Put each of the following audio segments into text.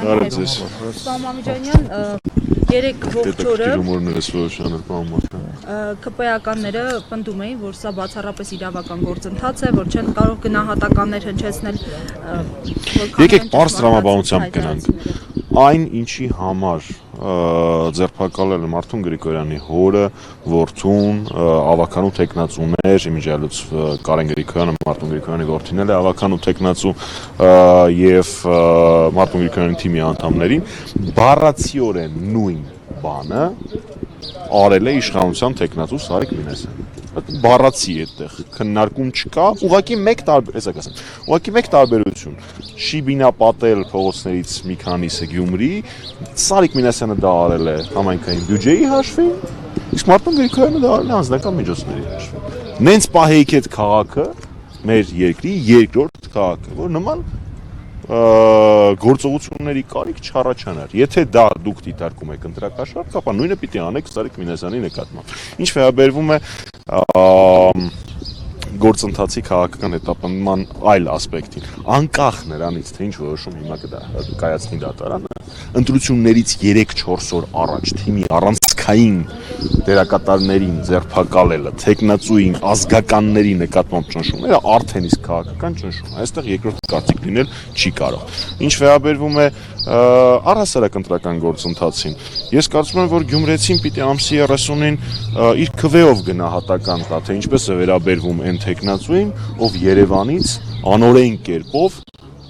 Սամամիջանյան երեք ողջորը ԿՊ-ականները պնդում էին, որ սա բացառապես իրավական գործընթաց է, որ չեն կարող գնահատականներ հնչեցնել։ Եկեք պարզ տրամաբանությամբ գնանք։ Այն ինչի համար ձերբակալել Մարտուն Գրիգորյանի հորը, որդուն, ավականու տեխնացուներ, իմիջիալուց Կարեն Գրիգորյանը Մարտուն Գրիգորյանի որդին էլ է ավականու տեխնացու եւ Մարտուն Գրիգորյանի թիմի անդամներին բառացիորեն նույն բանը արել է իշխանության տեխնացու Սարիկ Մինասյանը։ Բառացի այդտեղ քննարկում չկա, ուղղակի մեկ տարբերություն։ Շիբինա Պատել փողոցներից մի քանիսը Գյումրի, Սարիկ Մինասյանը դա արել է համայնքային բյուջեի հաշվին, իսկ Մարտուն Գրիգորյանը դա արել է անձնական միջոցների հաշվին։ Նենց պահեիք այդ քաղաքը մեր երկրի երկրորդ քաղաքը, որ նման գործողությունների կարիք չառաջանար։ Եթե դա դուք դիտարկում եք ընտրակաշառք, ապա նույնը պիտի անեք Սարիկ Մինասյանի նկատմամբ։ Ինչ վերաբերվում է գործընթացի քաղաքական հետապնդման այլ ասպեկտին, անկախ նրանից, թե ինչ որոշում հիմա կայացնի դատարանը, ընտրություններից 3-4 օր առաջ թիմի առանցքային դերակատարներին ձերբակալելը, տեխնացուին, ազգականների նկատմամբ ճնշումները արդեն իսկ քաղաքական ճնշում է։ Այստեղ երկրորդ կարծիք լինել չի կարող։ Ինչ վերաբերվում է առհասարակ ընտրական գործընթացին, ես կարծում եմ, որ գյումրեցին պիտի ամսի 30-ին իր քվեով գնահատական տա, թե ինչպես է վերաբերվում այն տեխնացուին, ով Երևանից անօրեն կերպով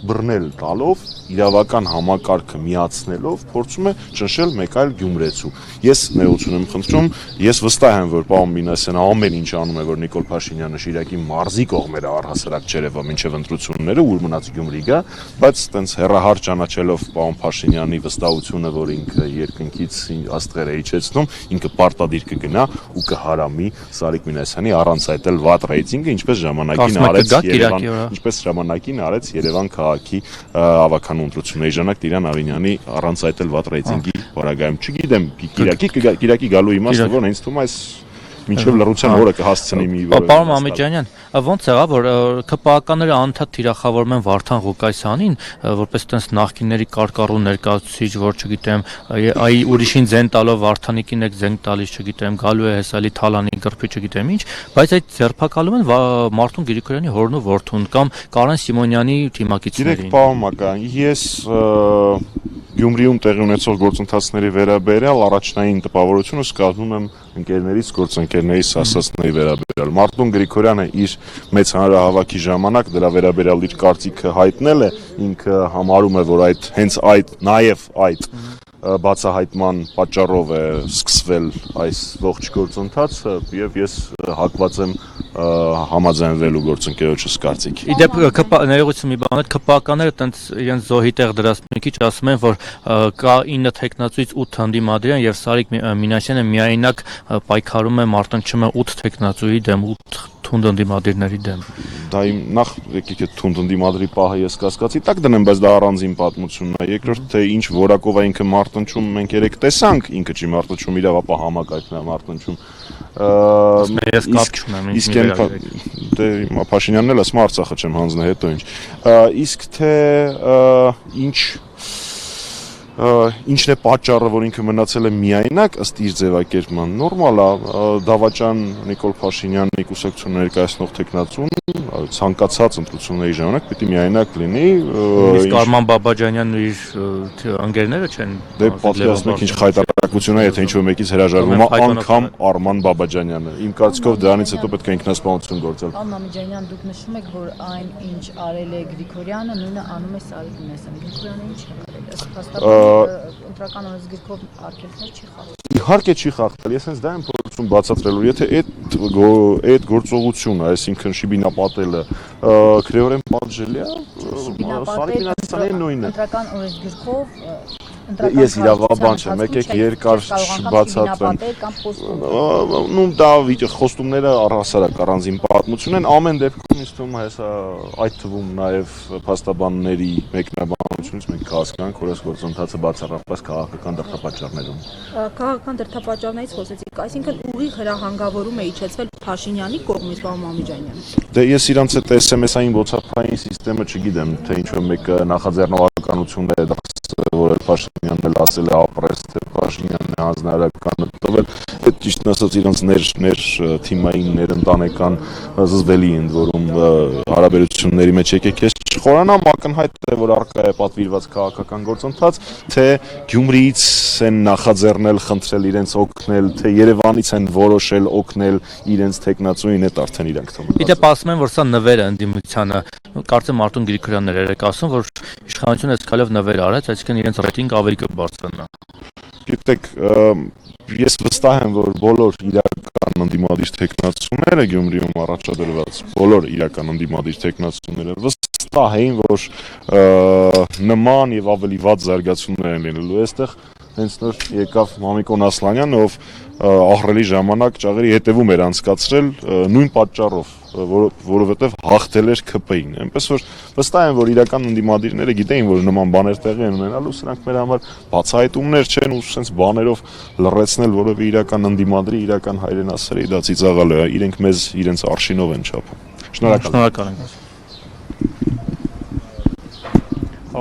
բռնել տալով, իրավական համակարգը միացնելով, փորձում է ճնշել մեկ այլ գյումրեցու։ Ես ներողություն եմ խնդրում, ես վստահ եմ, որ պարոն Մինասյանը ամեն ինչ անում է, որ Նիկոլ Փաշինյանը Շիրակի մարզի կողմերը առհասարակ չերևա մինչև ընտրությունները, ուր մնաց Գյումրի գա, բայց տենց հեռահար ճանաչելով պարոն Փաշինյանի վստահությունը, որ ինքը երկնքից աստղեր է իջեցնում, ինքը պարտադիր կգնա ու կհարամի Սարիկ Մինասյանի առանց այդ էլ վատ ռեյտինգը, ինչպես ժամանակին արեց Երևան քաղաքի ավականու ընտրությունների ժամանակ Տիրան Ավինյանի առանց այդ էլ վատ ռեյտինգի պարագայում, չգիտեմ, Կիրակի գալու իմաստը որ ինձ թվում է այս մինչև լռության օրը կհասցնի մի որոշ։ Պարոն Մամեջանյան, ոնց եղավ, որ ԿՊԱ-ականները անդադ թիրախավորում են Վարդան Ղուկասյանին, որպես տենց նախկինների կարկառու ներկայացուցիչ, որ չգիտեմ, այ ուրիշին ձեն տալով Վարդանիկին եք ձեն տալիս, չգիտեմ, գալու է հեսալի Թալանի գրփի, չգիտեմ ինչ, բայց այդ ձերբակալում են Մարտուն Գրիգորյանի հորն ու որդուն կամ Կարեն Սիմոնյանի թիմակիցներին։ Գիտեք, պարոն Մական, ես Գյումրիում տեղի ունեցող գործընթացների վերաբերյալ առաջնային տպավորությունը սկսում եմ ընկերներից, գործընկերներից ասածների վերաբերյալ։ Մարտուն Գրիգորյանը իր մեծ հանրահավաքի ժամանակ դրա վերաբերյալ իր կարծիքը հայտնել է, ինքը համարում է, որ նաև այդ բացահայտման պատճառով է սկսվել այս ողջ գործընթացը եւ ես հակված եմ համաձայնվելու գործընկերոջս կարծիքի։ Իդեպ ներողություն մի բան, ԿՊԱ-ականները տենց իրենց զոհի տեղ դրած մի քիչ ասում են, որ կա 9 տեխնացուից 8 հանդիմադրიან եւ Սարիկ Մինասյանը միայնակ պայքարում է մարտնչում է 8 տեխնացուի դեմ, 8 թունդ ընդդիմադիրների դեմ։ Դա իմ նախ եկեք այդ թունդ ընդդիմադրի պահը ես կասկածի տակ դնեմ, բայց դա առանձին պատմությունն է։ Երկրորդ թե ինչ որակով է ինքը մարտնչում, մենք երեք տեսանք, ինքը չի մարտնչում, իրավապահ համակարգն է մարտնչում։ Իսկ Փաշինյանն էլ ասում Արցախը չեմ հանձնել, հետո ինչ։ Իսկ թե ինչն է պատճառը, որ ինքը մնացել է միայնակ, ըստ իր ձևակերպման, նորմալ է, դավաճան Նիկոլ Փաշինյանի կուսակցությունը ներկայացնող տեխնացուն ցանկացած ընտրությունների ժամանակ պիտի միայնակ լինի։ Իսկ Արման Բաբաջանյանն ու իր ընկերները չեն։ Դե պատկերացնեք ինչ խայտարակություն է, եթե ինչ-որ մեկից հրաժարվում է անգամ Արման Բաբաջանյանը։ Իմ կարծիքով դրանից հետո պետք է ինքնասպանություն գործել։ Պարոն Մամեջանյան, դուք նշում եք, որ այն ինչ արել է Գրիգորյանը, նույնը անում է Սարիկ Մինասյանը։ Գրիգորյանը ինչ է արել։ Ընտրական օրենսգիրքով արգելքներ չի խախտել։ Իհարկե չի խախտել, ես հենց դա եմ փորձում բացատրելու, եթե այդ գործողությունը, այսինքն Շիբինա Պատելը քրեորեն պատժելի է, Սարիկ Մինասյանի նույնը։ Ընտրական օրենսգիրքով Ես իրավաբան չեմ, եկեք երկար բացատրեմ։ Նույն դա խոստումները առհասարակ առանձին պատմություն են, ամեն դեպքում ինձ թվում է հեսա այդ թվում նաև փաստաբանների մեկնաբանությունից մենք կհասկանանք, որ այս գործընթացը բացառապես քաղաքական դրդապատճառներում։ Քաղաքական դրդապատճառներից խոսեցիք, այսինքն ուղիղ հրահանգավորում է իջեցվել Փաշինյանի կողմից, պարոն Մամեջանյան։ Դե ես իրանց այդ SMS-ային WhatsApp-ային համակարգը չգիտեմ, թե ինչ-որ մեկը նախաձեռնողականություն է որը Փաշինյանն էլ ասել է ապրես, թե Փաշինյանն է հանձնարարականը տվել, այդ ճիշտն ասած իրենց ներ թիմային, ներընտանեկան զզվելի են, որում հարաբերությունների մեջ եկեք ես չխորանամ, ակնհայտ է, որ առկա է պատվիրված քաղաքական գործընթաց, թե Գյումրիից են նախաձեռնել, խնդրել իրենց օգնել, թե Երևանից են որոշել օգնել իրենց տեխնացուին, այդ արդեն իրանք թվում։ Իդեպ ասում են, որ սա նվեր է ընդդիմությանը։ Կարծեմ Արտոն Գրիգորյանն էր ասում, որ իշխանությունը այսքանով նվեր արեց, այսինքն իրենց ռեյտինգը ավելի կբարձրանա։ Գիտեք, ես վստահ եմ, որ բոլոր իրական ընդդիմադիր տեխնացուները Գյումրիում առաջադրված, բոլոր իրական ընդդիմադիր տեխնացուները վստահ էին, որ նման եւ ավելի վատ զարգացումներ են լինելու այստեղ։ Հենց նոր եկավ Մամիկոն Ասլանյանը, ով ահռելի ժամանակ ճաղերի հետևում էր անցկացրել նույն պատճառով, որովհետև հաղթել էր ԿՊ-ին։ Այնպես որ վստահ եմ, որ իրական ընդդիմադիրները գիտեին, որ նման բաներ տեղի են ունենալու, սրանք մեր համար բացահայտումներ չեն ու sense բաներով լռեցնել որևէ իրական ընդդիմադրի, իրական հայրենասերի դա ծիծաղալու է։ Իրենք մեզ իրենց արշինով են չափում։ Շնորհակալ եմ։ Շնորհակալ եմ։